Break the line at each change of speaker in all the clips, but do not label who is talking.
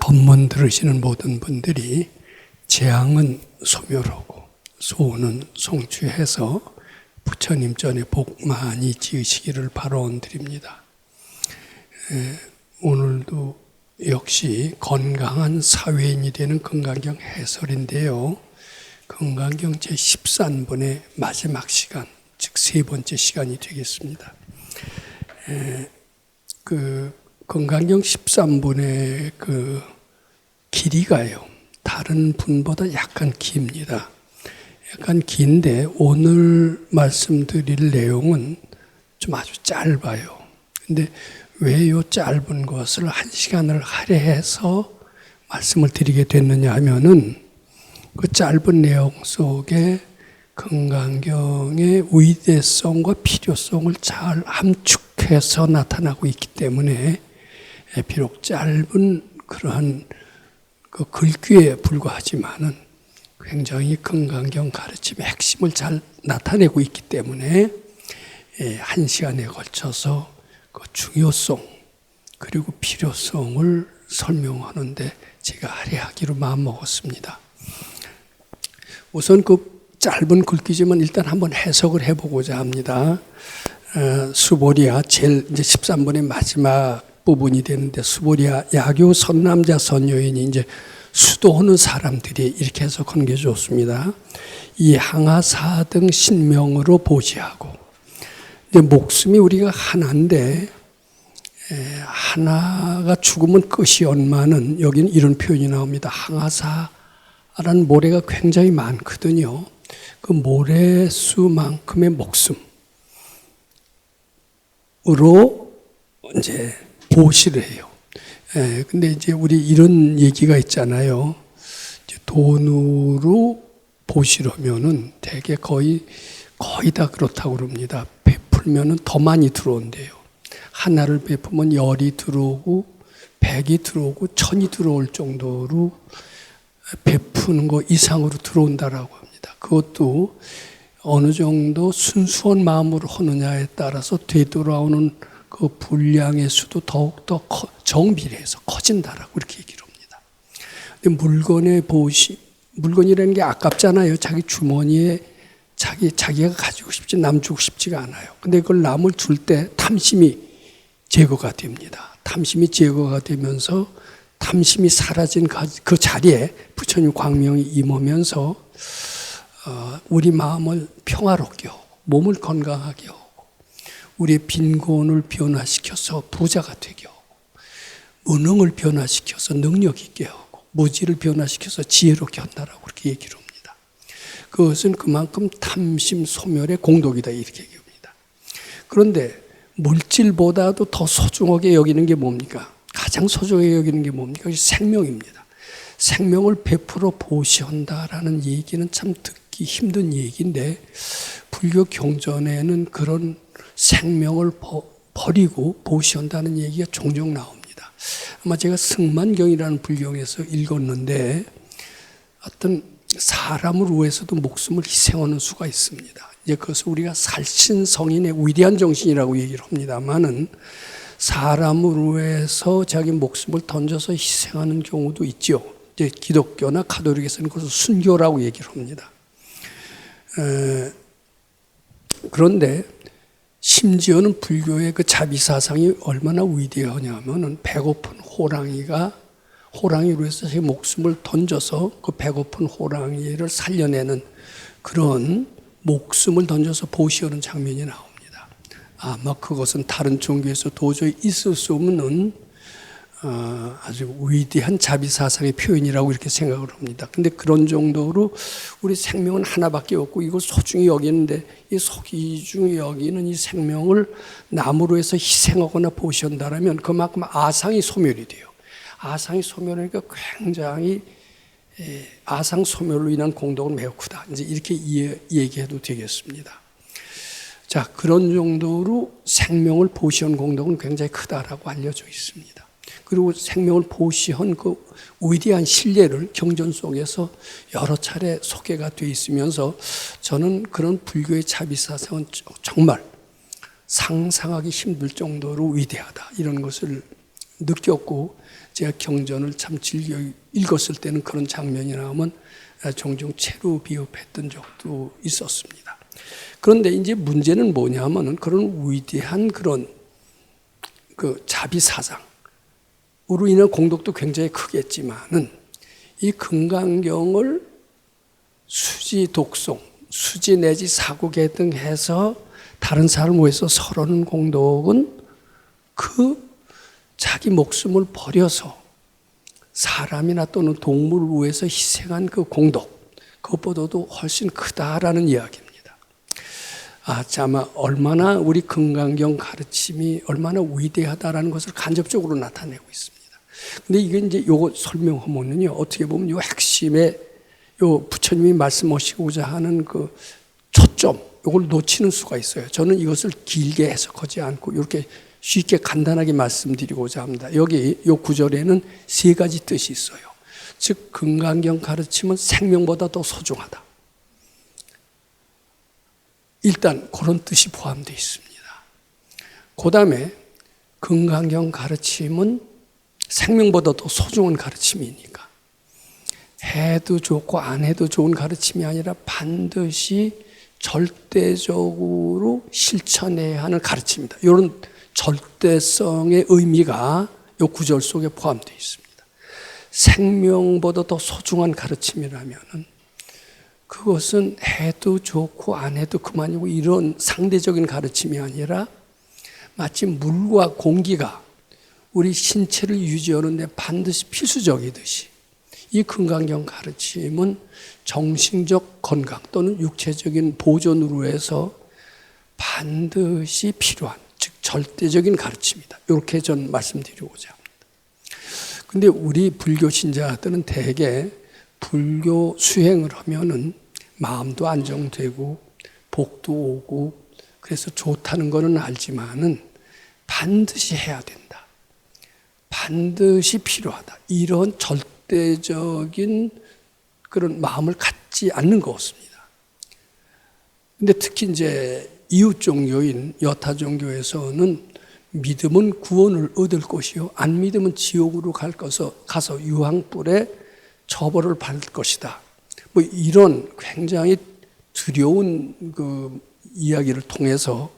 법문 들으시는 모든 분들이 재앙은 소멸하고 소원은 성취해서 부처님 전에 복 많이 지으시기를 바라드립니다. 오늘도 역시 건강한 사회인이 되는 건강경 해설인데요. 건강경 제13번의 마지막 시간, 즉 세 번째 시간이 되겠습니다. 건강경 13번의 길이가요, 다른 분보다 약간 깁니다. 약간 긴데 오늘 말씀드릴 내용은 좀 아주 짧아요. 근데 왜 이 짧은 것을 1시간을 할애해서 말씀을 드리게 됐느냐 하면은 그 짧은 내용 속에 건강경의 위대성과 필요성을 잘 함축해서 나타나고 있기 때문에 비록 짧은 그러한 그 글귀에 불과하지만은 굉장히 건강경 가르침의 핵심을 잘 나타내고 있기 때문에 1시간에 걸쳐서 그 중요성 그리고 필요성을 설명하는데 제가 할애하기로 마음먹었습니다. 우선 그 짧은 글귀지만 일단 한번 해석을 해보고자 합니다. 수보리아 제일 이제 13번의 마지막 부분이 되는데, 수보리아 야교 선남자 선여인이 이제 수도하는 사람들이 이렇게 해석하는 게 좋습니다. 이 항아사 등 신명으로 보시하고, 이제 목숨이 우리가 하나인데 하나가 죽으면 끝이 얼마는, 여기는 이런 표현이 나옵니다. 항아사라는 모래가 굉장히 많거든요. 그 모래수만큼의 목숨으로 이제 보시를 해요. 근데 이제 우리 이런 얘기가 있잖아요. 이제 돈으로 보시려면은 되게 거의 다 그렇다고 그럽니다. 베풀면은 더 많이 들어온대요. 하나를 베풀면 10이 들어오고 100이 들어오고 1000이 들어올 정도로 베푸는 거 이상으로 들어온다라고 합니다. 그것도 어느 정도 순수한 마음으로 하느냐에 따라서 되돌아오는 그 분량의 수도 더욱더 정비례해서 커진다라고 이렇게 얘기를 합니다. 근데 물건이라는 게 아깝잖아요. 자기 주머니에 자기가 가지고 싶지, 남 주고 싶지가 않아요. 근데 그걸 남을 줄 때 탐심이 제거가 됩니다. 탐심이 제거가 되면서 탐심이 사라진 그 자리에 부처님 광명이 임하면서 우리 마음을 평화롭게 하고 몸을 건강하게 하고 우리의 빈곤을 변화시켜서 부자가 되게 하고, 무능을 변화시켜서 능력 있게 하고, 무지를 변화시켜서 지혜롭게 한다라고 그렇게 얘기를 합니다. 그것은 그만큼 탐심 소멸의 공덕이다 이렇게 얘기합니다. 그런데 물질보다도 더 소중하게 여기는 게 뭡니까? 가장 소중하게 여기는 게 뭡니까? 생명입니다. 생명을 베풀어 보시한다라는 얘기는 참 듣기 힘든 얘기인데, 불교 경전에는 그런 생명을 버리고 보시한다는 얘기가 종종 나옵니다. 아마 제가 승만경이라는 불경에서 읽었는데, 어떤 사람을 위해서도 목숨을 희생하는 수가 있습니다. 이제 그것을 우리가 살신성인의 위대한 정신이라고 얘기를 합니다만은, 사람을 위해서 자기 목숨을 던져서 희생하는 경우도 있죠. 이제 기독교나 가톨릭에서는 그것을 순교라고 얘기를 합니다. 그런데 심지어는 불교의 그 자비사상이 얼마나 위대하냐면은, 배고픈 호랑이로 해서 제 목숨을 던져서 그 배고픈 호랑이를 살려내는 그런 목숨을 던져서 보시하는 장면이 나옵니다. 아마 그것은 다른 종교에서 도저히 있을 수 없는 아주 위대한 자비사상의 표현이라고 이렇게 생각을 합니다. 근데 그런 정도로 우리 생명은 하나밖에 없고 이걸 소중히 여기는데, 이 소중히 여기는 이 생명을 남으로 해서 희생하거나 보신다라면 그만큼 아상이 소멸이 돼요. 아상이 소멸하니까 굉장히 아상 소멸로 인한 공덕은 매우 크다. 이제 이렇게 얘기해도 되겠습니다. 자, 그런 정도로 생명을 보시한 공덕은 굉장히 크다라고 알려져 있습니다. 그리고 생명을 보시한 그 위대한 신뢰를 경전 속에서 여러 차례 소개가 되어 있으면서, 저는 그런 불교의 자비사상은 정말 상상하기 힘들 정도로 위대하다, 이런 것을 느꼈고 제가 경전을 참 즐겨 읽었을 때는 그런 장면이 나오면 종종 채로 비읍했던 적도 있었습니다. 그런데 이제 문제는 뭐냐면은 그런 위대한 그런 그 자비사상으로 인한 공덕도 굉장히 크겠지만은 이 금강경을 수지 독송, 수지 내지 사고계 등 해서 다른 사람을 위해서 설하는 공덕은 그 자기 목숨을 버려서 사람이나 또는 동물을 위해서 희생한 그 공덕, 그것보다도 훨씬 크다라는 이야기입니다. 아마 얼마나 우리 금강경 가르침이 얼마나 위대하다라는 것을 간접적으로 나타내고 있습니다. 근데 이게 이제 요거 설명하면은요, 어떻게 보면 요 핵심에 요 부처님이 말씀하시고자 하는 그 초점, 요걸 놓치는 수가 있어요. 저는 이것을 길게 해석하지 않고 이렇게 쉽게 간단하게 말씀드리고자 합니다. 여기 요 구절에는 세 가지 뜻이 있어요. 즉 금강경 가르침은 생명보다 더 소중하다. 일단 그런 뜻이 포함되어 있습니다. 그 다음에 금강경 가르침은 생명보다 더 소중한 가르침이니까 해도 좋고 안 해도 좋은 가르침이 아니라 반드시 절대적으로 실천해야 하는 가르침입니다. 이런 절대성의 의미가 이 구절 속에 포함되어 있습니다. 생명보다 더 소중한 가르침이라면은 그것은 해도 좋고 안 해도 그만이고 이런 상대적인 가르침이 아니라 마치 물과 공기가 우리 신체를 유지하는 데 반드시 필수적이듯이 이 금강경 가르침은 정신적 건강 또는 육체적인 보존으로 해서 반드시 필요한, 즉 절대적인 가르침이다. 이렇게 전 말씀드리고자 합니다. 근데 우리 불교 신자들은 대개 불교 수행을 하면은 마음도 안정되고 복도 오고 그래서 좋다는 거는 알지만은 반드시 해야 된다. 반드시 필요하다. 이런 절대적인 그런 마음을 갖지 않는 것 같습니다. 근데 특히 이제 이웃 종교인 여타 종교에서는 믿음은 구원을 얻을 것이요 안 믿으면 지옥으로 가서 유황불에 처벌을 받을 것이다. 뭐 이런 굉장히 두려운 그 이야기를 통해서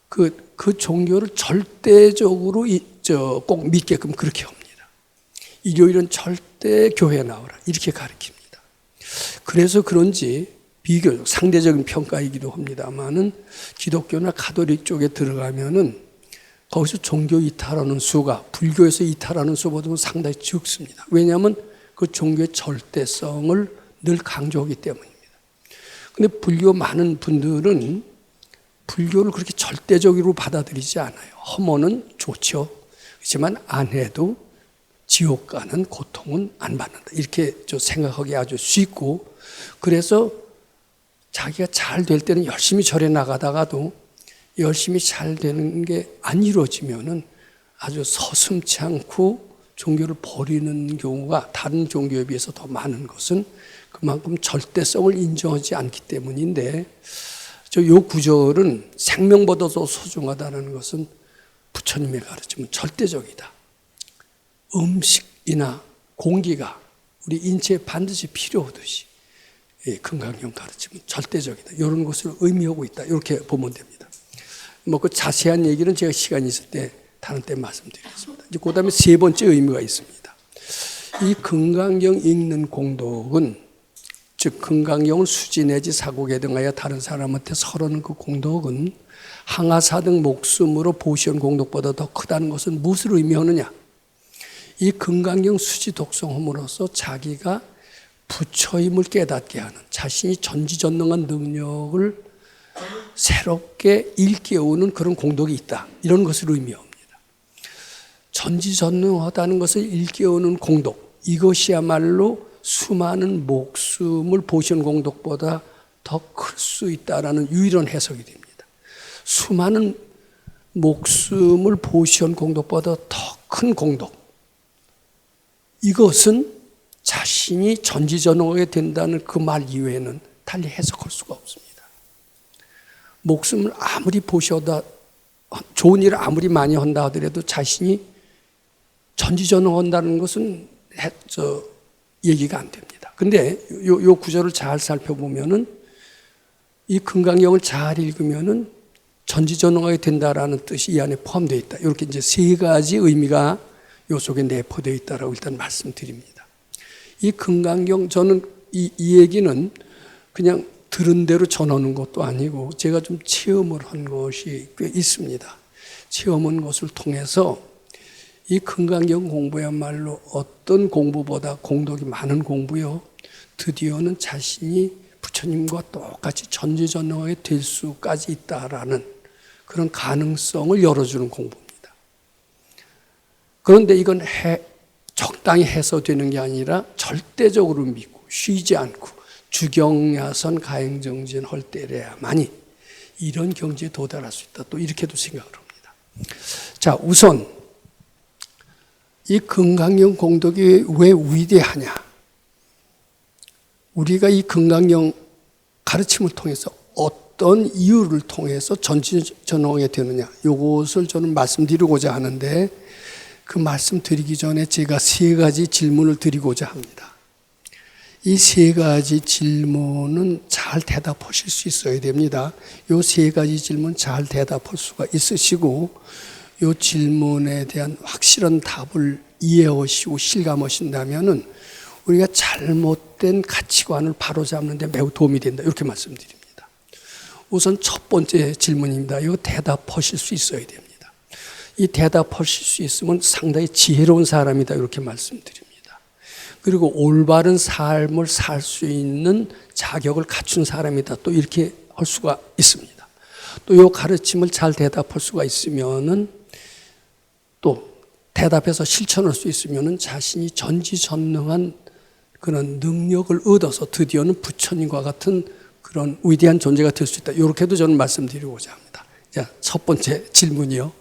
그 종교를 절대적으로 꼭 믿게끔 그렇게 합니다. 일요일은 절대 교회 나오라 이렇게 가르칩니다. 그래서 그런지 비교적 상대적인 평가이기도 합니다만은 기독교나 가톨릭 쪽에 들어가면은 거기서 종교 이탈하는 수가 불교에서 이탈하는 수보다는 상당히 적습니다. 왜냐하면 그 종교의 절대성을 늘 강조하기 때문입니다. 그런데 불교 많은 분들은 불교를 그렇게 절대적으로 받아들이지 않아요. 허모는 좋죠. 그렇지만 안 해도 지옥 가는 고통은 안 받는다. 이렇게 생각하기 아주 쉽고 그래서 자기가 잘 될 때는 열심히 절에 나가다가도 열심히 잘 되는 게 안 이루어지면은 아주 서슴지 않고 종교를 버리는 경우가 다른 종교에 비해서 더 많은 것은 그만큼 절대성을 인정하지 않기 때문인데 요 구절은 생명보다 더 소중하다는 것은 부처님의 가르침은 절대적이다. 음식이나 공기가 우리 인체에 반드시 필요하듯이 금강경 가르침은 절대적이다. 이런 것을 의미하고 있다. 이렇게 보면 됩니다. 뭐 그 자세한 얘기는 제가 시간이 있을 때 다른 때 말씀드리겠습니다. 이제 그다음에 세 번째 의미가 있습니다. 이 금강경 읽는 공덕은 즉 금강경을 수지 내지 사고계 등하여 다른 사람한테 설하는 그 공덕은 항아사 등 목숨으로 보시온 공덕보다 더 크다는 것은 무엇을 의미하느냐? 이 금강경 수지 독송함으로써 자기가 부처임을 깨닫게 하는 자신이 전지전능한 능력을 새롭게 일깨우는 그런 공덕이 있다. 이런 것을 의미합니다. 전지전능하다는 것을 일깨우는 공덕, 이것이야말로 수많은 목숨을 보시온 공덕보다 더 클 수 있다라는 유일한 해석이 됩니다. 수많은 목숨을 보시온 공덕보다 더 큰 공덕, 이것은 자신이 전지전능하게 된다는 그 말 이외에는 달리 해석할 수가 없습니다. 목숨을 아무리 보셔다 좋은 일을 아무리 많이 한다 하더라도 자신이 전지전능한다는 것은 얘기가 안 됩니다. 근데 요 구절을 잘 살펴보면은 이 금강경을 잘 읽으면은 전지전능하게 된다라는 뜻이 이 안에 포함되어 있다. 이렇게 이제 세 가지 의미가 요 속에 내포되어 있다라고 일단 말씀드립니다. 이 금강경, 저는 이 얘기는 그냥 들은 대로 전하는 것도 아니고 제가 좀 체험을 한 것이 꽤 있습니다. 체험한 것을 통해서 이 금강경 공부야말로 어떤 공부보다 공덕이 많은 공부요. 드디어는 자신이 부처님과 똑같이 전지전능하게 될 수까지 있다라는 그런 가능성을 열어주는 공부입니다. 그런데 이건 적당히 해서 되는 게 아니라 절대적으로 믿고 쉬지 않고 주경야선 가행정진 할 때래야만이 이런 경지에 도달할 수 있다. 또 이렇게도 생각을 합니다. 자, 우선 이 금강경 공덕이 왜 위대하냐? 우리가 이 금강경 가르침을 통해서 어떤 이유를 통해서 전지전능하게 되느냐? 이것을 저는 말씀드리고자 하는데 그 말씀 드리기 전에 제가 세 가지 질문을 드리고자 합니다. 이 세 가지 질문은 잘 대답하실 수 있어야 됩니다. 이 세 가지 질문 잘 대답할 수가 있으시고 이 질문에 대한 확실한 답을 이해하시고 실감하신다면은 우리가 잘못된 가치관을 바로잡는 데 매우 도움이 된다. 이렇게 말씀드립니다. 우선 첫 번째 질문입니다. 이거 대답하실 수 있어야 됩니다. 이 대답하실 수 있으면 상당히 지혜로운 사람이다. 이렇게 말씀드립니다. 그리고 올바른 삶을 살 수 있는 자격을 갖춘 사람이다. 또 이렇게 할 수가 있습니다. 또 이 가르침을 잘 대답할 수가 있으면은 또 대답해서 실천할 수 있으면은 자신이 전지전능한 그런 능력을 얻어서 드디어는 부처님과 같은 그런 위대한 존재가 될 수 있다. 이렇게도 저는 말씀드리고자 합니다. 자, 첫 번째 질문이요.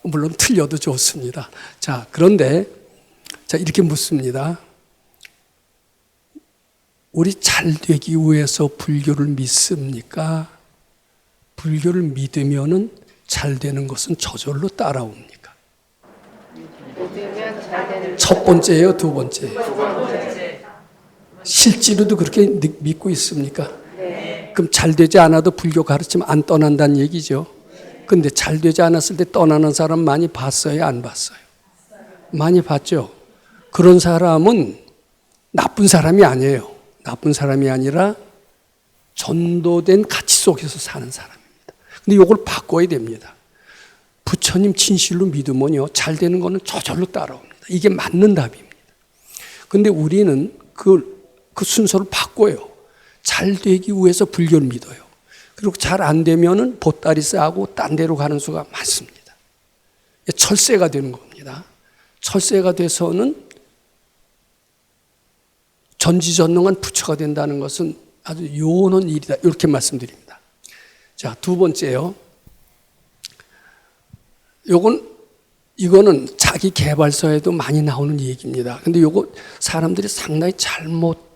물론 틀려도 좋습니다. 자, 그런데 자, 이렇게 묻습니다. 우리 잘 되기 위해서 불교를 믿습니까? 불교를 믿으면은 잘 되는 것은 저절로 따라옵니까? 첫 번째예요, 두 번째? 실제로도 그렇게 믿고 있습니까? 네. 그럼 잘 되지 않아도 불교 가르치면 안 떠난다는 얘기죠. 근데 잘 되지 않았을 때 떠나는 사람 많이 봤어요, 안 봤어요? 많이 봤죠. 그런 사람은 나쁜 사람이 아니에요. 나쁜 사람이 아니라 전도된 가치 속에서 사는 사람입니다. 근데 이걸 바꿔야 됩니다. 부처님 진실로 믿으면요, 잘 되는 거는 저절로 따라옵니다. 이게 맞는 답입니다. 근데 우리는 그 순서를 바꿔요. 잘 되기 위해서 불교를 믿어요. 그리고 잘 안 되면은 보따리 싸고 딴 데로 가는 수가 많습니다. 철새가 되는 겁니다. 철새가 돼서는 전지전능한 부처가 된다는 것은 아주 요원한 일이다. 이렇게 말씀드립니다. 자, 두 번째요. 이거는 자기 개발서에도 많이 나오는 얘기입니다. 근데 요거 사람들이 상당히 잘못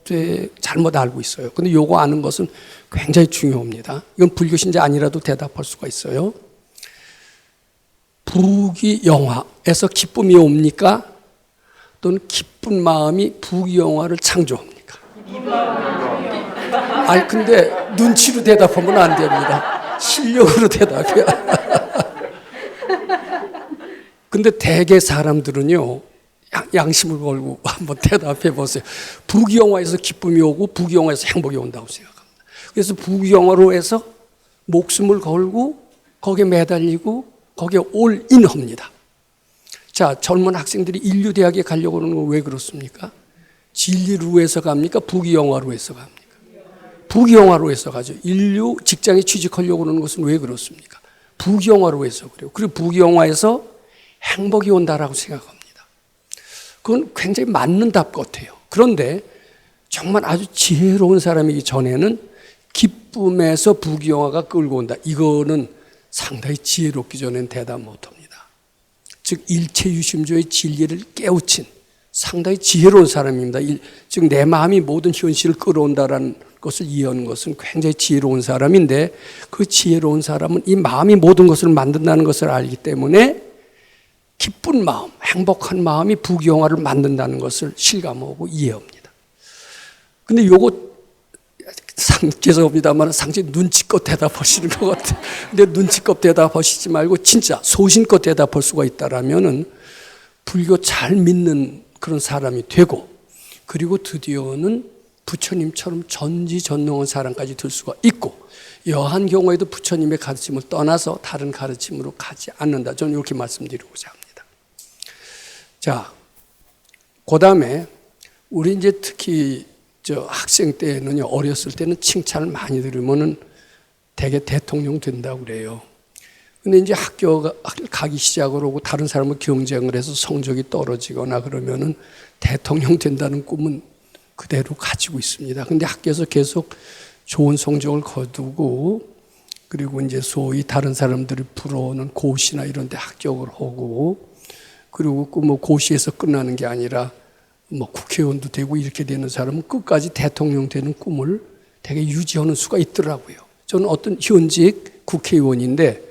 알고 있어요. 근데 요거 아는 것은 굉장히 중요합니다. 이건 불교신자 아니라도 대답할 수가 있어요. 부귀영화에서 기쁨이 옵니까? 또는 기쁜 마음이 부귀영화를 창조합니까? 아니, 근데 눈치로 대답하면 안 됩니다. 실력으로 대답해야. 근데 대개 사람들은요, 양심을 걸고 한번 대답해 보세요. 부귀영화에서 기쁨이 오고 부귀영화에서 행복이 온다고 생각합니다. 그래서 부귀영화로 해서 목숨을 걸고 거기에 매달리고 거기에 올인합니다. 자, 젊은 학생들이 인류대학에 가려고 하는 건 왜 그렇습니까? 진리를 위해서 갑니까? 부귀영화로 해서 갑니까? 부귀영화로 해서 가죠. 인류 직장에 취직하려고 하는 것은 왜 그렇습니까? 부귀영화로 해서 그래요. 그리고 부귀영화에서 행복이 온다라고 생각합니다. 그건 굉장히 맞는 답 같아요. 그런데 정말 아주 지혜로운 사람이기 전에는 기쁨에서 부귀영화가 끌고 온다. 이거는 상당히 지혜롭기 전에는 대답 못합니다. 즉 일체유심조의 진리를 깨우친 상당히 지혜로운 사람입니다. 즉 내 마음이 모든 현실을 끌어온다라는 것을 이해하는 것은 굉장히 지혜로운 사람인데, 그 지혜로운 사람은 이 마음이 모든 것을 만든다는 것을 알기 때문에 기쁜 마음, 행복한 마음이 부귀영화를 만든다는 것을 실감하고 이해합니다. 근데 요거 죄송합니다만 상당히 눈치껏 대답하시는 것 같아요. 근데 눈치껏 대답하시지 말고 진짜 소신껏 대답할 수가 있다라면은 불교 잘 믿는 그런 사람이 되고, 그리고 드디어는 부처님처럼 전지전능한 사람까지 될 수가 있고, 여한 경우에도 부처님의 가르침을 떠나서 다른 가르침으로 가지 않는다. 저는 이렇게 말씀드리고자 합니다. 자, 그 다음에 우리 이제 특히 학생 때는요, 어렸을 때는 칭찬을 많이 들으면은 되게 대통령 된다고 그래요. 근데 이제 학교 가기 시작을 하고 다른 사람을 경쟁을 해서 성적이 떨어지거나 그러면은 대통령 된다는 꿈은 그대로 가지고 있습니다. 근데 학교에서 계속 좋은 성적을 거두고, 그리고 이제 소위 다른 사람들이 부러워하는 고시나 이런 데 합격을 하고, 그리고 뭐 고시에서 끝나는 게 아니라 뭐 국회의원도 되고 이렇게 되는 사람은 끝까지 대통령 되는 꿈을 되게 유지하는 수가 있더라고요. 저는 어떤 현직 국회의원인데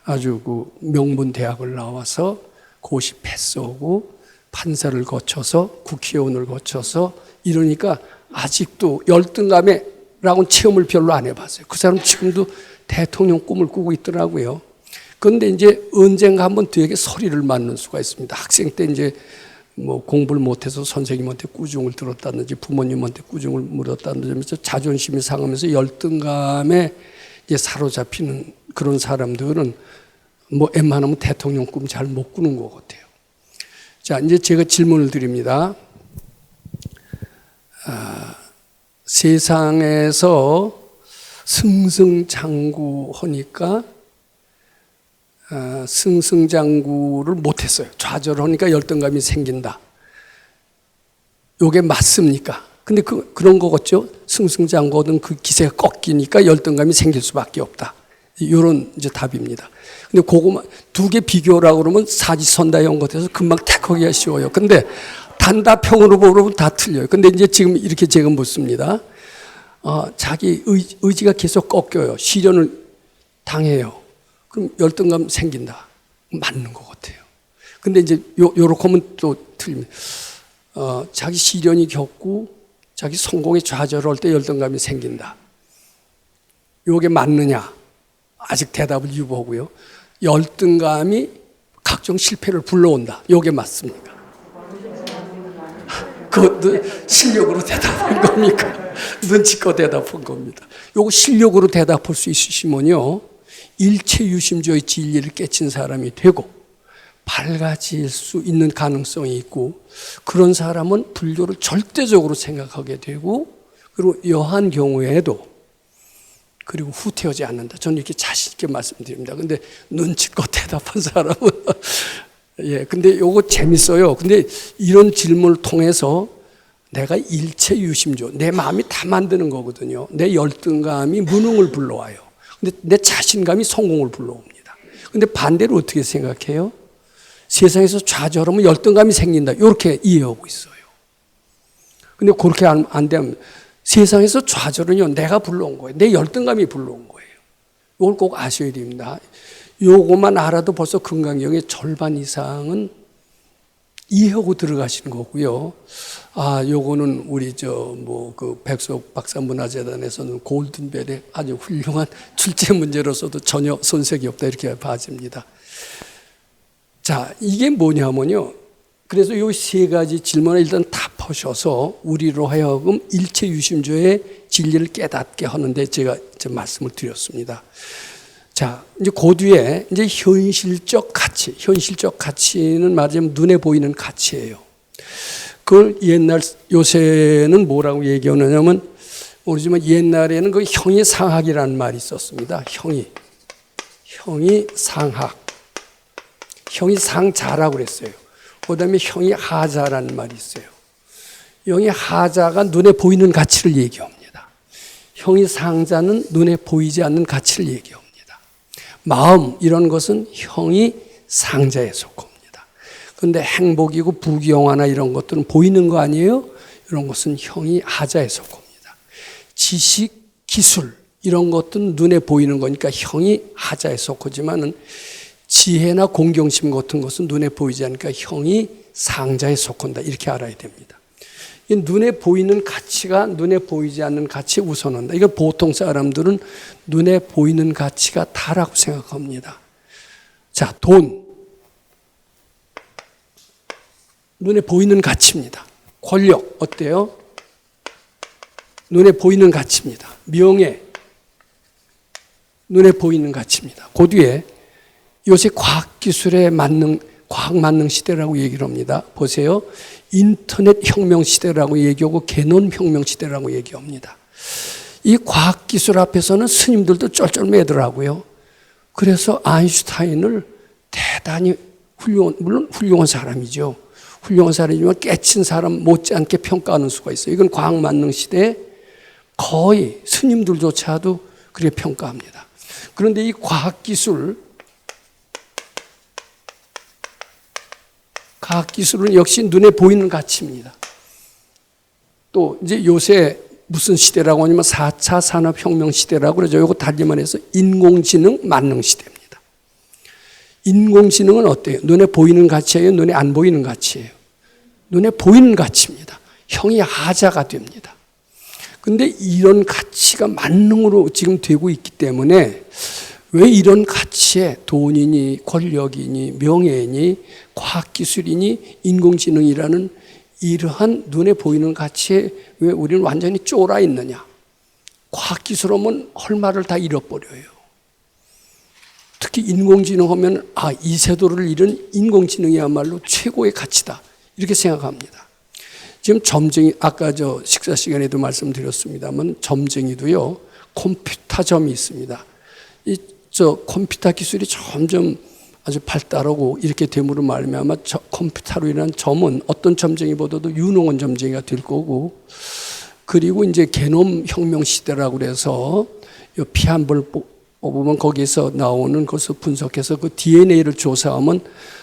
아주 그 명문 대학을 나와서 고시 패스하고 판사를 거쳐서 국회의원을 거쳐서 이러니까 아직도 열등감에라고는 체험을 별로 안 해봤어요. 그 사람 지금도 대통령 꿈을 꾸고 있더라고요. 그런데 이제 언젠가 한번 되게 소리를 맞는 수가 있습니다. 학생 때 이제 뭐 공부를 못해서 선생님한테 꾸중을 들었다든지 부모님한테 꾸중을 물었다든지 하면서 자존심이 상하면서 열등감에 이제 사로잡히는 그런 사람들은 뭐 웬만하면 대통령 꿈 잘 못 꾸는 것 같아요. 자, 이제 제가 질문을 드립니다. 세상에서 승승장구하니까 승승장구를 못했어요. 좌절하니까 열등감이 생긴다. 이게 맞습니까? 근데 그런 거 같죠? 승승장구하던 그 기세가 꺾이니까 열등감이 생길 수밖에 없다. 이런 이제 답입니다. 근데 그거만 두 개 비교라고 그러면 사지선다형 같아서 금방 택하기가 쉬워요. 근데 단답형으로 보면 다 틀려요. 근데 이제 지금 이렇게 제가 묻습니다. 자기 의지가 계속 꺾여요. 시련을 당해요. 그럼 열등감 생긴다. 맞는 것 같아요. 근데 이제 요렇게 하면 또 틀립니다. 자기 시련이 겪고 자기 성공에 좌절할 때 열등감이 생긴다. 요게 맞느냐? 아직 대답을 유보하고요. 열등감이 각종 실패를 불러온다. 요게 맞습니까? 그것도 실력으로 대답한 겁니까? 눈치껏 대답한 겁니다. 요거 실력으로 대답할 수 있으시면요, 일체유심조의 진리를 깨친 사람이 되고 밝아질 수 있는 가능성이 있고, 그런 사람은 불교를 절대적으로 생각하게 되고, 그리고 여한 경우에도 그리고 후퇴하지 않는다. 저는 이렇게 자신 있게 말씀드립니다. 근데 눈치껏 대답한 사람은 예, 근데 요거 재밌어요. 근데 이런 질문을 통해서 내가 일체유심조, 내 마음이 다 만드는 거거든요. 내 열등감이 무능을 불러와요. 근데 내 자신감이 성공을 불러옵니다. 근데 반대로 어떻게 생각해요? 세상에서 좌절하면 열등감이 생긴다. 이렇게 이해하고 있어요. 근데 그렇게 안 되면 세상에서 좌절은요, 내가 불러온 거예요. 내 열등감이 불러온 거예요. 이걸 꼭 아셔야 됩니다. 요것만 알아도 벌써 금강경의 절반 이상은 이해하고 들어가시는 거고요. 요거는 우리 그 백석 박사문화재단에서는 골든벨의 아주 훌륭한 출제 문제로서도 전혀 손색이 없다 이렇게 봐집니다. 자, 이게 뭐냐면요. 그래서 이 세 가지 질문을 일단 답하셔서 우리로 하여금 일체유심조의 진리를 깨닫게 하는데 제가 말씀을 드렸습니다. 자, 이제 그 뒤에 이제 현실적 가치는 말하자면 눈에 보이는 가치예요. 그걸 요새는 뭐라고 얘기하느냐면, 모르지만 옛날에는 그 형이상학이라는 말이 있었습니다. 형이상학. 형이상자라고 그랬어요. 그 다음에 형이하자라는 말이 있어요. 형이하자가 눈에 보이는 가치를 얘기합니다. 형이상자는 눈에 보이지 않는 가치를 얘기합니다. 마음 이런 것은 형이상자에 속합니다. 그런데 행복이고 부귀영화나 이런 것들은 보이는 거 아니에요? 이런 것은 형이하자에 속합니다. 지식, 기술 이런 것들은 눈에 보이는 거니까 형이하자에 속하지만은 지혜나 공경심 같은 것은 눈에 보이지 않으니까 형이 상자에 속한다. 이렇게 알아야 됩니다. 이 눈에 보이는 가치가 눈에 보이지 않는 가치에 우선한다. 이거 보통 사람들은 눈에 보이는 가치가 다라고 생각합니다. 자, 돈. 눈에 보이는 가치입니다. 권력. 어때요? 눈에 보이는 가치입니다. 명예. 눈에 보이는 가치입니다. 그 뒤에 요새 과학기술에 과학 만능 시대라고 얘기를 합니다. 보세요. 인터넷 혁명 시대라고 얘기하고 개론 혁명 시대라고 얘기합니다. 이 과학기술 앞에서는 스님들도 쩔쩔매더라고요. 그래서 아인슈타인을 대단히 물론 훌륭한 사람이죠. 훌륭한 사람이지만 깨친 사람 못지않게 평가하는 수가 있어요. 이건 과학 만능 시대에 거의 스님들조차도 그렇게 평가합니다. 그런데 이 과학기술은 역시 눈에 보이는 가치입니다. 또 이제 요새 무슨 시대라고 하냐면 4차 산업혁명 시대라고 그러죠. 이거 달리 말해서 인공지능 만능 시대입니다. 인공지능은 어때요? 눈에 보이는 가치예요? 눈에 안 보이는 가치예요? 눈에 보이는 가치입니다. 형이 하자가 됩니다. 근데 이런 가치가 만능으로 지금 되고 있기 때문에 왜 이런 가치에 돈이니 권력이니 명예니 과학기술이니 인공지능이라는 이러한 눈에 보이는 가치에 왜 우리는 완전히 쫄아 있느냐? 과학기술하면 할 말을 다 잃어버려요. 특히 인공지능 하면 이세돌을 잃은 인공지능이야말로 최고의 가치다. 이렇게 생각합니다. 지금 점쟁이, 아까 식사 시간에도 말씀드렸습니다만 점쟁이도요, 컴퓨터점이 있습니다. 컴퓨터 기술이 점점 아주 발달하고 이렇게 됨으로 말미암아 컴퓨터로 인한 점은 어떤 점쟁이보다도 유능한 점쟁이가 될 거고, 그리고 이제 게놈 혁명 시대라고 그래서 피 한 번 뽑으면 거기에서 나오는 것을 분석해서 그 DNA를 조사하면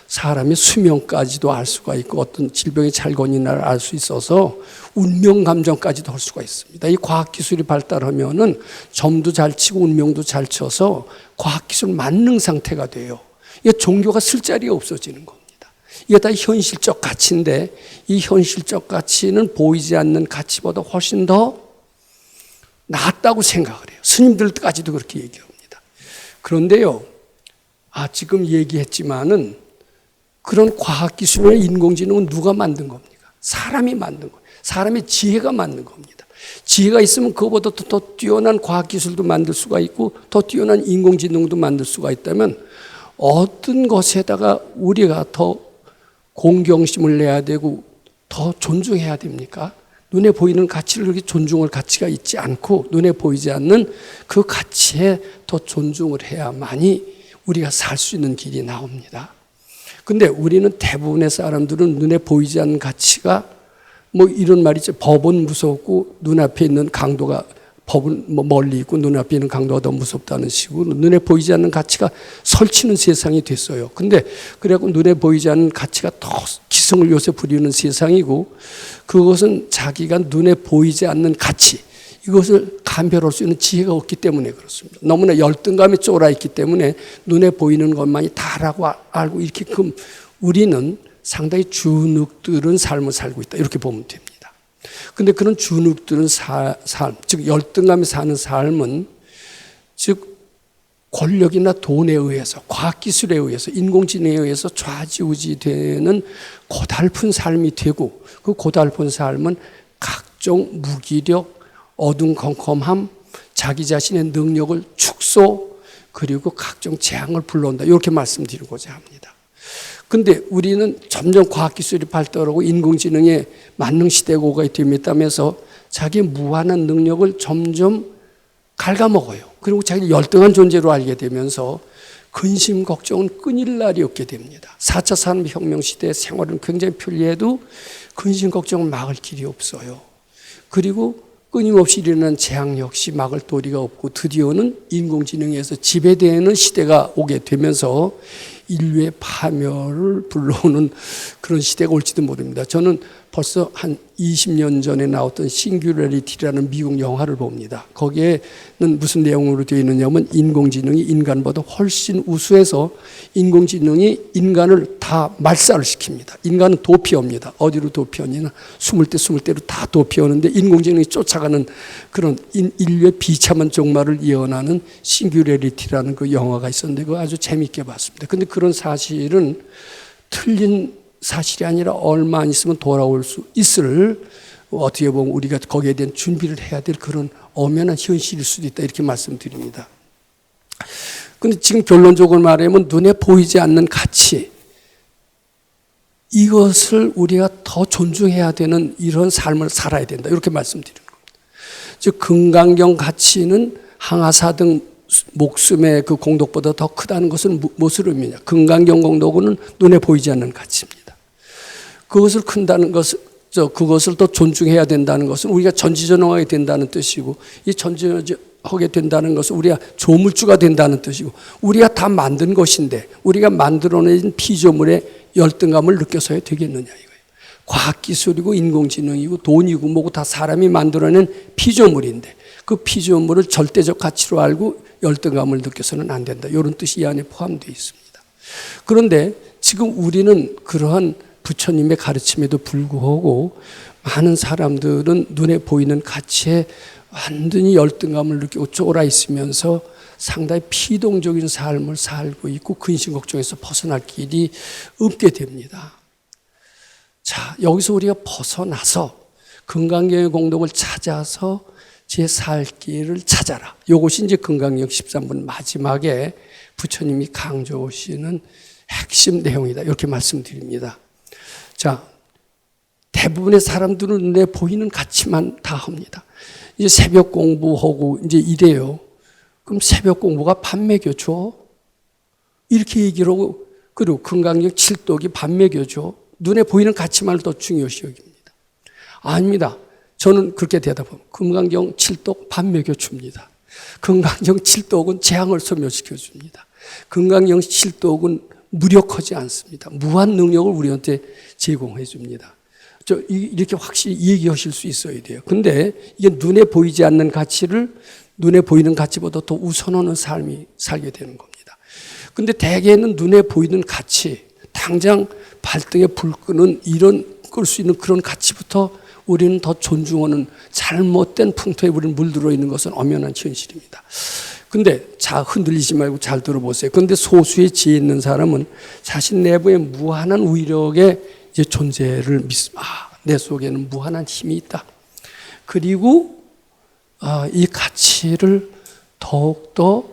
사람의 수명까지도 알 수가 있고 어떤 질병의 잘건이나를 알 수 있어서 운명 감정까지도 할 수가 있습니다. 이 과학기술이 발달하면은 점도 잘 치고 운명도 잘 쳐서 과학기술 만능 상태가 돼요. 이게 종교가 쓸 자리가 없어지는 겁니다. 이게 다 현실적 가치인데 이 현실적 가치는 보이지 않는 가치보다 훨씬 더 낫다고 생각을 해요. 스님들까지도 그렇게 얘기합니다. 그런데요, 지금 얘기했지만은 그런 과학기술이나 인공지능은 누가 만든 겁니까? 사람이 만든 거예요. 사람의 지혜가 만든 겁니다. 지혜가 있으면 그거보다 더 뛰어난 과학기술도 만들 수가 있고 더 뛰어난 인공지능도 만들 수가 있다면 어떤 것에다가 우리가 더 공경심을 내야 되고 더 존중해야 됩니까? 눈에 보이는 가치를 그렇게 존중할 가치가 있지 않고 눈에 보이지 않는 그 가치에 더 존중을 해야만이 우리가 살 수 있는 길이 나옵니다. 근데 우리는 대부분의 사람들은 눈에 보이지 않는 가치가 이런 말이죠. 법은 무섭고 눈앞에 있는 강도가 법은 멀리 있고 눈앞에 있는 강도가 더 무섭다는 식으로 눈에 보이지 않는 가치가 설치는 세상이 됐어요. 근데 그래갖고 눈에 보이지 않는 가치가 더 기성을 요새 부리는 세상이고 그것은 자기가 눈에 보이지 않는 가치 이것을 감별할 수 있는 지혜가 없기 때문에 그렇습니다. 너무나 열등감에 쫄아 있기 때문에 눈에 보이는 것만이 다라고 알고 이렇게 우리는 상당히 주눅들은 삶을 살고 있다. 이렇게 보면 됩니다. 근데 그런 주눅들은 즉 열등감에 사는 삶은 즉 권력이나 돈에 의해서 과학기술에 의해서 인공지능에 의해서 좌지우지되는 고달픈 삶이 되고 그 고달픈 삶은 각종 무기력, 어둠컴컴함, 자기 자신의 능력을 축소 그리고 각종 재앙을 불러온다. 이렇게 말씀드리고자 합니다. 근데 우리는 점점 과학기술이 발달하고 인공지능의 만능 시대고가 되면서 자기의 무한한 능력을 점점 갉아먹어요. 그리고 자기를 열등한 존재로 알게 되면서 근심 걱정은 끊일 날이 없게 됩니다. 4차 산업혁명 시대의 생활은 굉장히 편리해도 근심 걱정은 막을 길이 없어요. 그리고 끊임없이 일어나는 재앙 역시 막을 도리가 없고 드디어는 인공지능에서 지배되는 시대가 오게 되면서 인류의 파멸을 불러오는 그런 시대가 올지도 모릅니다. 저는 벌써 한 20년 전에 나왔던 싱귤러리티라는 미국 영화를 봅니다. 거기에는 무슨 내용으로 되어 있느냐면 인공지능이 인간보다 훨씬 우수해서 인공지능이 인간을 다 말살을 시킵니다. 인간은 도피합니다. 어디로 도피하느냐, 숨을 때로 다 도피하는데 인공지능이 쫓아가는 그런 인류의 비참한 종말을 예언하는 싱귤러리티라는 그 영화가 있었는데 그거 아주 재미있게 봤습니다. 근데 그런 사실은 틀린 사실이 아니라 얼마 안 있으면 돌아올 수 있을, 어떻게 보면 우리가 거기에 대한 준비를 해야 될 그런 엄연한 현실일 수도 있다, 이렇게 말씀드립니다. 그런데 지금 결론적으로 말하면 눈에 보이지 않는 가치, 이것을 우리가 더 존중해야 되는 이런 삶을 살아야 된다, 이렇게 말씀드리는 겁니다. 즉 금강경 가치는 항아사 등 목숨의 그 공덕보다 더 크다는 것은 무엇을 의미냐? 금강경 공덕은 눈에 보이지 않는 가치입니다. 그것을 큰다는 것은, 그것을 더 존중해야 된다는 것은 우리가 전지전능하게 된다는 뜻이고, 이 전지전능하게 된다는 것은 우리가 조물주가 된다는 뜻이고, 우리가 다 만든 것인데 우리가 만들어낸 피조물의 열등감을 느껴서야 되겠느냐 이거예요. 과학기술이고 인공지능이고 돈이고 뭐고 다 사람이 만들어낸 피조물인데 그 피조물을 절대적 가치로 알고 열등감을 느껴서는 안 된다, 이런 뜻이 이 안에 포함되어 있습니다. 그런데 지금 우리는 그러한 부처님의 가르침에도 불구하고 많은 사람들은 눈에 보이는 가치에 완전히 열등감을 느끼고 쫄아 있으면서 상당히 피동적인 삶을 살고 있고 근심 걱정에서 벗어날 길이 없게 됩니다. 자, 여기서 우리가 벗어나서 금강경의 공덕을 찾아서 제 살 길을 찾아라. 이것이 이제 금강경 13번 마지막에 부처님이 강조하시는 핵심 내용이다, 이렇게 말씀드립니다. 자, 대부분의 사람들은 눈에 보이는 가치만 다 합니다. 이제 새벽 공부하고 이제 이래요. 그럼 새벽 공부가 밥 먹여줘? 이렇게 얘기를 하고, 그리고 금강경 7독이 밥 먹여줘? 눈에 보이는 가치만을 더 중요시 여깁니다. 아닙니다. 저는 그렇게 대답합니다. 금강경 7독 밥 먹여줍니다. 금강경 7독은 재앙을 소멸시켜줍니다. 금강경 7독은 무력하지 않습니다. 무한 능력을 우리한테 제공해 줍니다. 이렇게 확실히 얘기하실 수 있어야 돼요. 근데 이게 눈에 보이지 않는 가치를 눈에 보이는 가치보다 더 우선하는 삶이 살게 되는 겁니다. 근데 대개는 눈에 보이는 가치, 당장 발등에 불 끄는 끌 수 있는 그런 가치부터 우리는 더 존중하는 잘못된 풍토에 우리는 물들어 있는 것은 엄연한 현실입니다. 근데 자, 흔들리지 말고 잘 들어보세요. 그런데 소수의 지혜 있는 사람은 자신 내부에 무한한 위력의 이제 존재를 믿습니다. 내 속에는 무한한 힘이 있다. 그리고 이 가치를 더욱더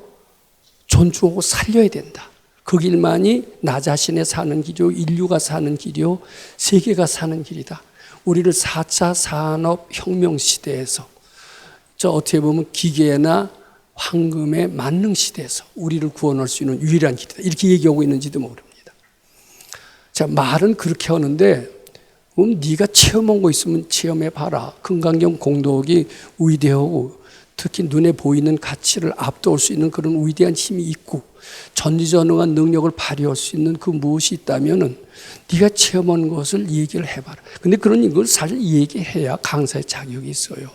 존중하고 살려야 된다. 그 길만이 나 자신의 사는 길이요, 인류가 사는 길이요, 세계가 사는 길이다. 우리를 4차 산업혁명 시대에서, 어떻게 보면 기계나 황금의 만능 시대에서 우리를 구원할 수 있는 유일한 길이다, 이렇게 얘기하고 있는지도 모릅니다. 자, 말은 그렇게 하는데 그럼 네가 체험한 거 있으면 체험해봐라. 금강경 공덕이 위대하고 특히 눈에 보이는 가치를 압도할 수 있는 그런 위대한 힘이 있고 전지전능한 능력을 발휘할 수 있는 그 무엇이 있다면은 네가 체험한 것을 얘기를 해봐라. 근데 그런 걸 사실 얘기해야 강사의 자격이 있어요.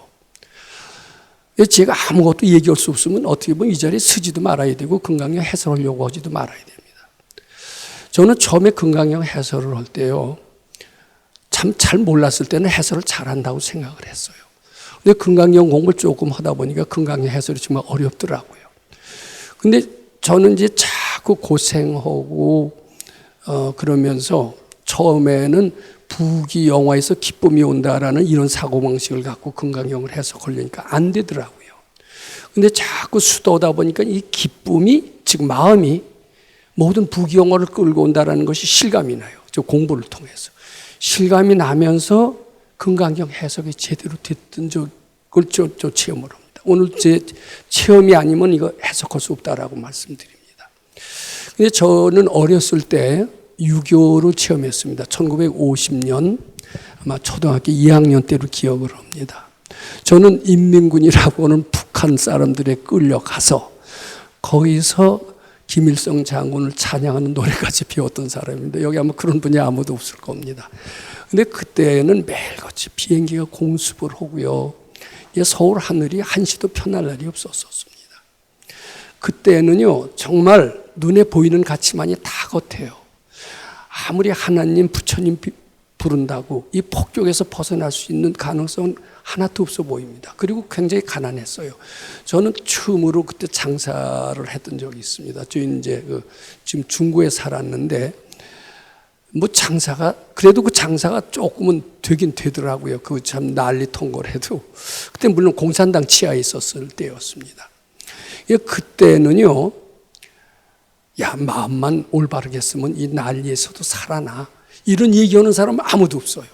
제가 아무것도 얘기할 수 없으면 어떻게 보면 이 자리에 서지도 말아야 되고 금강경 해설하려고 하지도 말아야 됩니다. 저는 처음에 금강경 해설을 할 때요, 참 잘 몰랐을 때는 해설을 잘한다고 생각을 했어요. 근데 금강경 공부를 조금 하다 보니까 금강경 해설이 정말 어렵더라고요. 근데 저는 이제 자꾸 고생하고 그러면서 처음에는 부귀 영화에서 기쁨이 온다라는 이런 사고방식을 갖고 금강경을 해석하려니까 안 되더라고요. 근데 자꾸 수도하다 보니까 이 기쁨이, 즉 마음이 모든 부귀 영화를 끌고 온다라는 것이 실감이 나요. 저 공부를 통해서. 실감이 나면서 금강경 해석이 제대로 됐던 걸 저 체험을 합니다. 오늘 제 체험이 아니면 이거 해석할 수 없다라고 말씀드립니다. 근데 저는 어렸을 때 유교를 체험했습니다. 1950년 아마 초등학교 2학년 때로 기억을 합니다. 저는 인민군이라고 하는 북한 사람들에 끌려가서 거기서 김일성 장군을 찬양하는 노래까지 배웠던 사람입니다. 여기 아마 그런 분이 아무도 없을 겁니다. 근데 그때는 매일같이 비행기가 공습을 하고요. 서울 하늘이 한시도 편할 날이 없었습니다. 그때는요, 정말 눈에 보이는 가치만이 다 같아요. 아무리 하나님, 부처님 부른다고 이 폭격에서 벗어날 수 있는 가능성은 하나도 없어 보입니다. 그리고 굉장히 가난했어요. 저는 처음으로 그때 장사를 했던 적이 있습니다. 저 이제 지금 중구에 살았는데, 장사가, 그래도 그 장사가 조금은 되긴 되더라고요. 그 참 난리통 거래도. 그때 물론 공산당 치하에 있었을 때였습니다. 그때는요, 야, 마음만 올바르게 쓰면 이 난리에서도 살아나. 이런 얘기하는 사람은 아무도 없어요.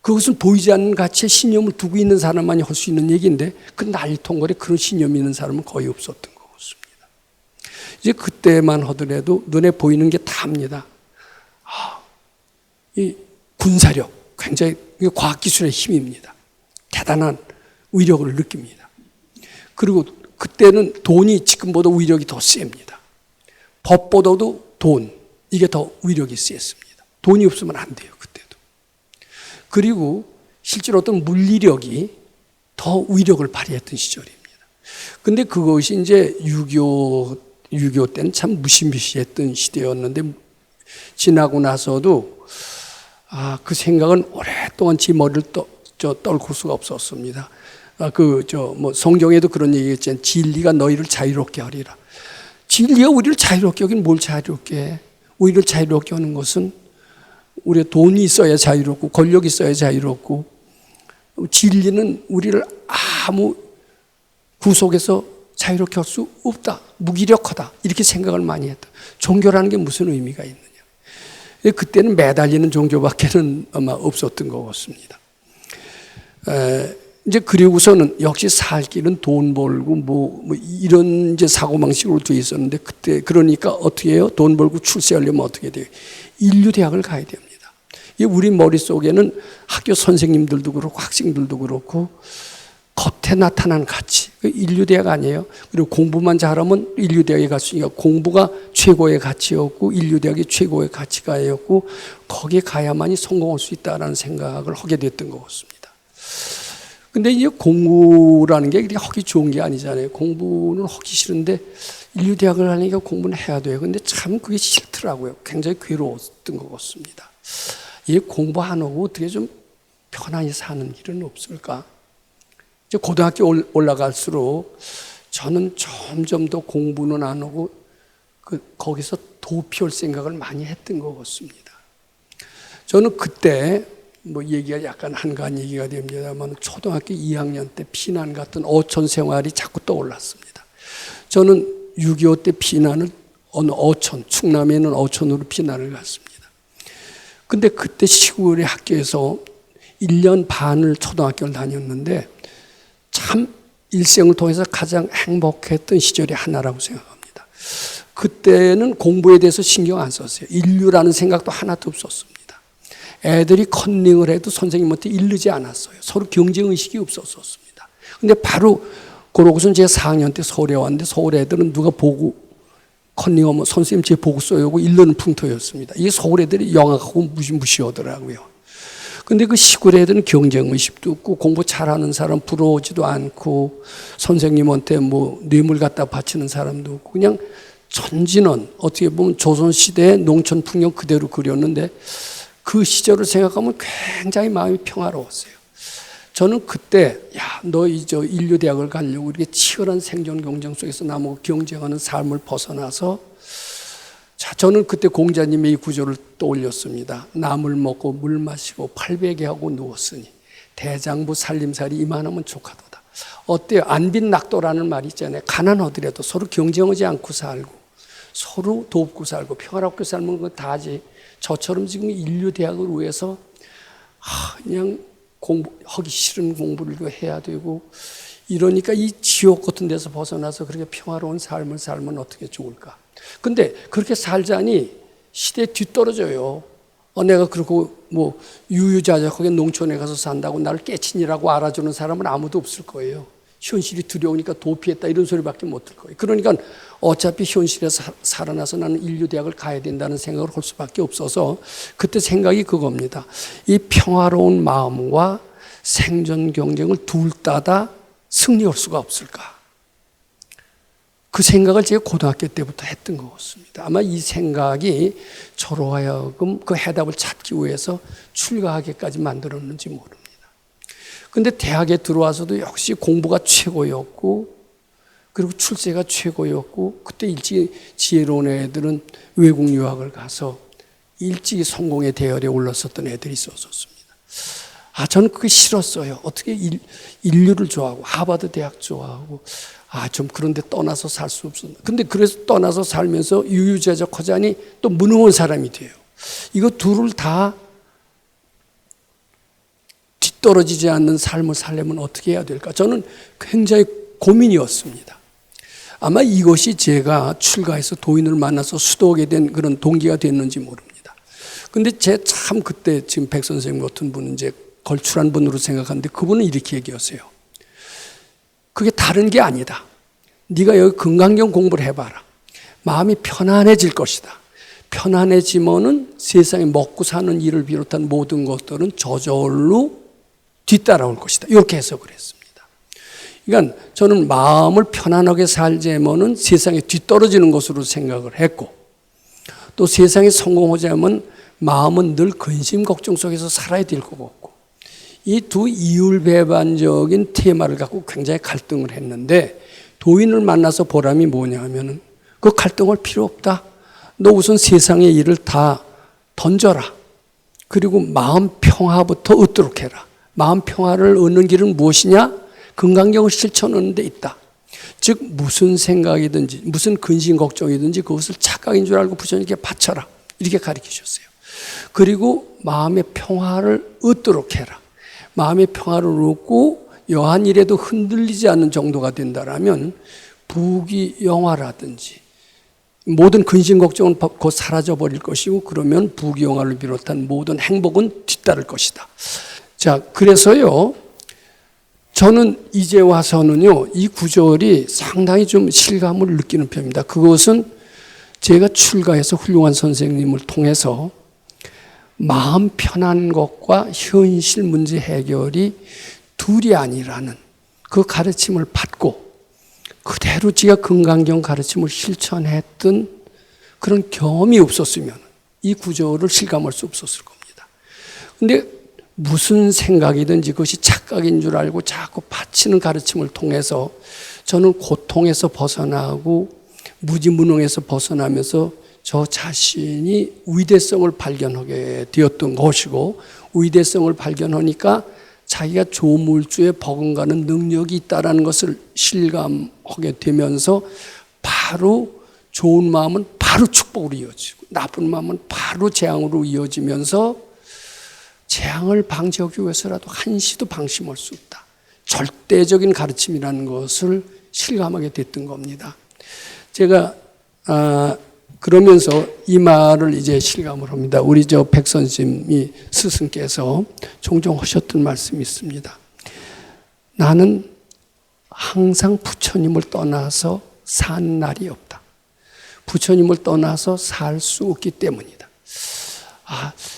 그것은 보이지 않는 가치에 신념을 두고 있는 사람만이 할 수 있는 얘기인데, 그 난리통 거래 그런 신념이 있는 사람은 거의 없었던 것 같습니다. 이제 그때만 하더라도 눈에 보이는 게 다입니다. 이 군사력, 굉장히 과학기술의 힘입니다. 대단한 위력을 느낍니다. 그리고 그때는 돈이 지금보다 위력이 더 셉니다. 법보다도 돈, 이게 더 위력이 셌습니다. 돈이 없으면 안 돼요, 그때도. 그리고 실제로 어떤 물리력이 더 위력을 발휘했던 시절입니다. 근데 그것이 이제 6.25 때는 참 무시무시했던 시대였는데, 지나고 나서도 그 생각은 오랫동안 제 머리를 떨굴 수가 없었습니다. 성경에도 그런 얘기 있잖아요. 진리가 너희를 자유롭게 하리라. 진리가 우리를 자유롭게 하긴 뭘 자유롭게 해? 우리를 자유롭게 하는 것은 우리가 돈이 있어야 자유롭고 권력이 있어야 자유롭고, 진리는 우리를 아무 구속에서 자유롭게 할 수 없다. 무기력하다. 이렇게 생각을 많이 했다. 종교라는 게 무슨 의미가 있느냐. 그때는 매달리는 종교밖에는 아마 없었던 것 같습니다. 이제 그리고서는 역시 살 길은 돈 벌고 이런 이제 사고방식으로 되어 있었는데, 그때 그러니까 어떻게 해요? 돈 벌고 출세하려면 어떻게 돼요? 인류대학을 가야 됩니다. 우리 머릿속에는 학교 선생님들도 그렇고 학생들도 그렇고 겉에 나타난 가치, 인류대학 아니에요. 그리고 공부만 잘하면 인류대학에 갈 수 있으니까 공부가 최고의 가치였고 인류대학이 최고의 가치가였고, 거기에 가야만이 성공할 수 있다는 생각을 하게 됐던 것 같습니다. 근데 이제 공부라는 게 그렇게 하기 좋은 게 아니잖아요. 공부는 하기 싫은데 인류대학을 하니까 공부는 해야 돼요. 근데 참 그게 싫더라고요. 굉장히 괴로웠던 것 같습니다. 이 공부 안 하고 어떻게 좀 편안히 사는 길은 없을까? 이제 고등학교 올라갈수록 저는 점점 더 공부는 안 하고 거기서 도피할 생각을 많이 했던 것 같습니다. 저는 그때 얘기가 약간 한가한 얘기가 됩니다만, 초등학교 2학년 때 피난 갔던 어촌 생활이 자꾸 떠올랐습니다. 저는 6.25 때 피난을 어느 어촌, 충남에 있는 어촌으로 피난을 갔습니다. 근데 그때 시골의 학교에서 1년 반을 초등학교를 다녔는데, 참 일생을 통해서 가장 행복했던 시절이 하나라고 생각합니다. 그때는 공부에 대해서 신경 안 썼어요. 인류라는 생각도 하나도 없었습니다. 애들이 컨닝을 해도 선생님한테 이르지 않았어요. 서로 경쟁의식이 없었습니다. 근데 바로 그러고선 제가 4학년 때 서울에 왔는데, 서울 애들은 누가 보고 컨닝하면 선생님 제 보고 써요고 이르는 풍토였습니다. 이게 서울 애들이 영악하고 무시하더라고요. 근데 그 시골 애들은 경쟁의식도 없고 공부 잘하는 사람 부러워지도 않고 선생님한테 뇌물 갖다 바치는 사람도 없고, 그냥 천진원, 어떻게 보면 조선시대의 농촌 풍경 그대로 그렸는데, 그 시절을 생각하면 굉장히 마음이 평화로웠어요. 저는 그때 너 이제 인류대학을 가려고 이렇게 치열한 생존 경쟁 속에서 나하고 경쟁하는 삶을 벗어나서, 저는 그때 공자님의 이 구절을 떠올렸습니다. 나물 먹고 물 마시고 팔베개 하고 누웠으니 대장부 살림살이 이만하면 족하도다. 어때요? 안빈낙도라는 말이 있잖아요. 가난하더라도 서로 경쟁하지 않고 살고 서로 돕고 살고 평화롭게 살면 그거 다지. 저처럼 지금 인류대학을 위해서 그냥 하기 싫은 공부를 해야 되고 이러니까 이 지옥 같은 데서 벗어나서 그렇게 평화로운 삶을 살면 어떻게 좋을까? 근데 그렇게 살자니 시대에 뒤떨어져요. 내가 그러고 유유자적하게 농촌에 가서 산다고 나를 깨친이라고 알아주는 사람은 아무도 없을 거예요. 현실이 두려우니까 도피했다 이런 소리밖에 못 들 거예요. 그러니까 어차피 현실에서 살아나서 나는 인류대학을 가야 된다는 생각을 할 수밖에 없어서 그때 생각이 그겁니다. 이 평화로운 마음과 생존 경쟁을 둘 다 승리할 수가 없을까? 그 생각을 제가 고등학교 때부터 했던 것 같습니다. 아마 이 생각이 저로 하여금 그 해답을 찾기 위해서 출가하게까지 만들었는지 모릅니다. 근데 대학에 들어와서도 역시 공부가 최고였고, 그리고 출세가 최고였고, 그때 일찍 지혜로운 애들은 외국 유학을 가서 일찍 성공의 대열에 올랐었던 애들이 있었습니다. 저는 그게 싫었어요. 어떻게 인류를 좋아하고, 하버드 대학 좋아하고, 좀 그런데 떠나서 살 수 없었나. 근데 그래서 떠나서 살면서 유유자적 하자니 또 무능한 사람이 돼요. 이거 둘을 다 뒤떨어지지 않는 삶을 살려면 어떻게 해야 될까? 저는 굉장히 고민이었습니다. 아마 이것이 제가 출가해서 도인을 만나서 수도하게 된 그런 동기가 됐는지 모릅니다. 근데 제 참 그때 지금 백 선생님 같은 분은 이제 걸출한 분으로 생각하는데 그분은 이렇게 얘기하세요. 그게 다른 게 아니다. 네가 여기 금강경 공부를 해봐라. 마음이 편안해질 것이다. 편안해지면은 세상에 먹고 사는 일을 비롯한 모든 것들은 저절로 뒤따라올 것이다. 이렇게 해석을 했습니다. 그러니까 저는 마음을 편안하게 살자면은 세상에 뒤떨어지는 것으로 생각을 했고, 또 세상에 성공하자면 마음은 늘 근심 걱정 속에서 살아야 될 것 같고, 이 두 이율배반적인 테마를 갖고 굉장히 갈등을 했는데, 도인을 만나서 보람이 뭐냐 하면은 그 갈등할 필요 없다. 너 우선 세상의 일을 다 던져라. 그리고 마음 평화부터 얻도록 해라. 마음 평화를 얻는 길은 무엇이냐? 금강경을 실천하는 데 있다. 즉 무슨 생각이든지 무슨 근심 걱정이든지 그것을 착각인 줄 알고 부처님께 바쳐라. 이렇게 가르치셨어요. 그리고 마음의 평화를 얻도록 해라. 마음의 평화를 얻고 여한 일에도 흔들리지 않는 정도가 된다라면 부귀영화라든지 모든 근심 걱정은 곧 사라져버릴 것이고, 그러면 부귀영화를 비롯한 모든 행복은 뒤따를 것이다. 자, 그래서요, 저는 이제 와서는요, 이 구절이 상당히 좀 실감을 느끼는 편입니다. 그것은 제가 출가해서 훌륭한 선생님을 통해서 마음 편한 것과 현실 문제 해결이 둘이 아니라는 그 가르침을 받고 그대로 제가 금강경 가르침을 실천했던 그런 경험이 없었으면 이 구절을 실감할 수 없었을 겁니다. 근데 무슨 생각이든지 그것이 착각인 줄 알고 자꾸 바치는 가르침을 통해서 저는 고통에서 벗어나고 무지무능에서 벗어나면서 저 자신이 위대성을 발견하게 되었던 것이고, 위대성을 발견하니까 자기가 조물주에 버금가는 능력이 있다는 것을 실감하게 되면서 바로 좋은 마음은 바로 축복으로 이어지고 나쁜 마음은 바로 재앙으로 이어지면서 재앙을 방지하기 위해서라도 한시도 방심할 수 없다. 절대적인 가르침이라는 것을 실감하게 됐던 겁니다. 제가 그러면서 이 말을 이제 실감을 합니다. 우리 저 백선생님이 스승께서 종종 하셨던 말씀이 있습니다. 나는 항상 부처님을 떠나서 산 날이 없다. 부처님을 떠나서 살 수 없기 때문이다.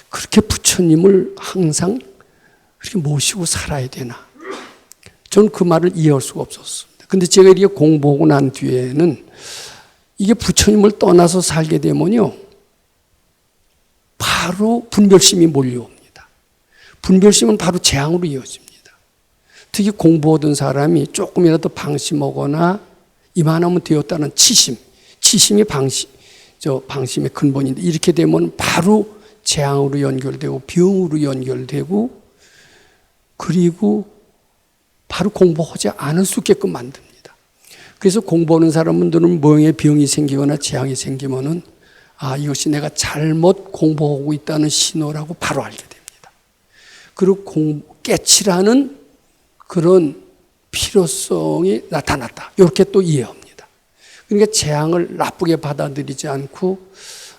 그렇게 부처님을 항상 그렇게 모시고 살아야 되나? 저는 그 말을 이해할 수가 없었습니다. 근데 제가 이렇게 공부하고 난 뒤에는 이게 부처님을 떠나서 살게 되면요, 바로 분별심이 몰려옵니다. 분별심은 바로 재앙으로 이어집니다. 특히 공부하던 사람이 조금이라도 방심하거나 이만하면 되었다는 치심이 방심의 근본인데, 이렇게 되면 바로 재앙으로 연결되고 병으로 연결되고, 그리고 바로 공부하지 않을 수 있게끔 만듭니다. 그래서 공부하는 사람들은 모형의 병이 생기거나 재앙이 생기면은 이것이 내가 잘못 공부하고 있다는 신호라고 바로 알게 됩니다. 그리고 깨치라는 그런 필요성이 나타났다. 이렇게 또 이해합니다. 그러니까 재앙을 나쁘게 받아들이지 않고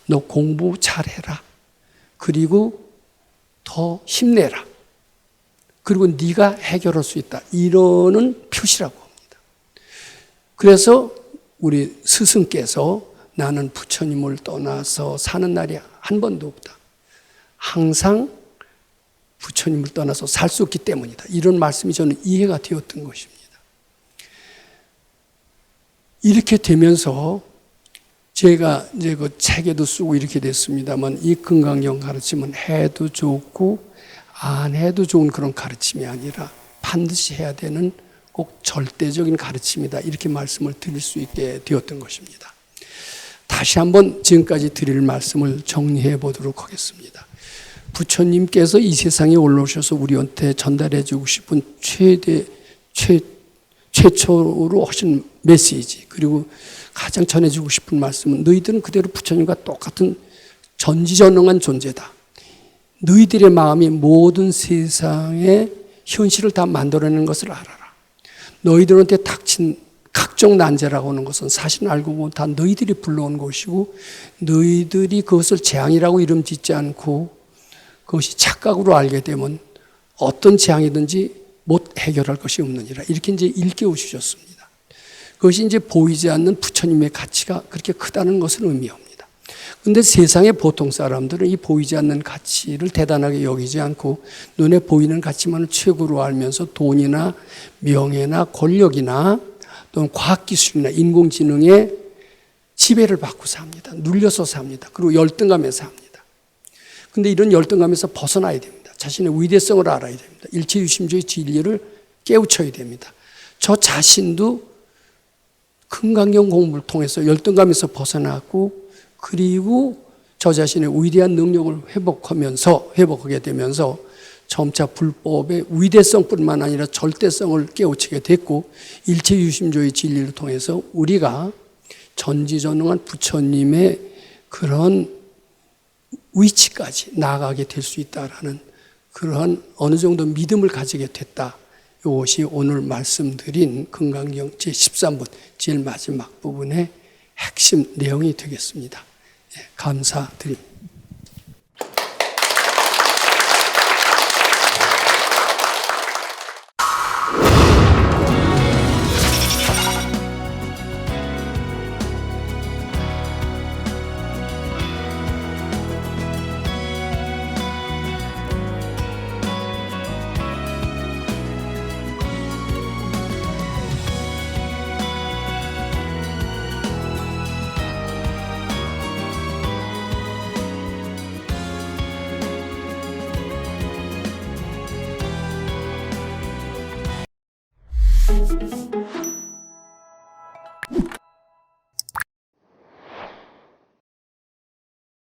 너 공부 잘해라. 그리고 더 힘내라. 그리고 네가 해결할 수 있다. 이러는 표시라고 합니다. 그래서 우리 스승께서 나는 부처님을 떠나서 사는 날이 한 번도 없다. 항상 부처님을 떠나서 살 수 없기 때문이다. 이런 말씀이 저는 이해가 되었던 것입니다. 이렇게 되면서 제가 이제 그 책에도 쓰고 이렇게 됐습니다만 이 금강경 가르침은 해도 좋고 안 해도 좋은 그런 가르침이 아니라 반드시 해야 되는 꼭 절대적인 가르침이다. 이렇게 말씀을 드릴 수 있게 되었던 것입니다. 다시 한번 지금까지 드릴 말씀을 정리해 보도록 하겠습니다. 부처님께서 이 세상에 올라오셔서 우리한테 전달해 주고 싶은 최초로 하신 메시지, 그리고 가장 전해주고 싶은 말씀은 너희들은 그대로 부처님과 똑같은 전지전능한 존재다. 너희들의 마음이 모든 세상의 현실을 다 만들어내는 것을 알아라. 너희들한테 닥친 각종 난제라고 하는 것은 사실 알고 보면 다 너희들이 불러온 것이고 너희들이 그것을 재앙이라고 이름 짓지 않고 그것이 착각으로 알게 되면 어떤 재앙이든지 못 해결할 것이 없느니라. 이렇게 이제 일깨워 주셨습니다. 그것이 이제 보이지 않는 부처님의 가치가 그렇게 크다는 것을 의미합니다. 그런데 세상의 보통 사람들은 이 보이지 않는 가치를 대단하게 여기지 않고 눈에 보이는 가치만을 최고로 알면서 돈이나 명예나 권력이나 또는 과학기술이나 인공지능의 지배를 받고 삽니다. 눌려서 삽니다. 그리고 열등감에 삽니다. 그런데 이런 열등감에서 벗어나야 됩니다. 자신의 위대성을 알아야 됩니다. 일체유심조의 진리를 깨우쳐야 됩니다. 저 자신도 금강경 공부를 통해서 열등감에서 벗어나고 그리고 저 자신의 위대한 능력을 회복하게 되면서 점차 불법의 위대성뿐만 아니라 절대성을 깨우치게 됐고 일체유심조의 진리를 통해서 우리가 전지전능한 부처님의 그런 위치까지 나아가게 될 수 있다라는 그러한 어느 정도 믿음을 가지게 됐다. 이것이 오늘 말씀드린 금강경 제13분 제일 마지막 부분의 핵심 내용이 되겠습니다. 감사드립니다.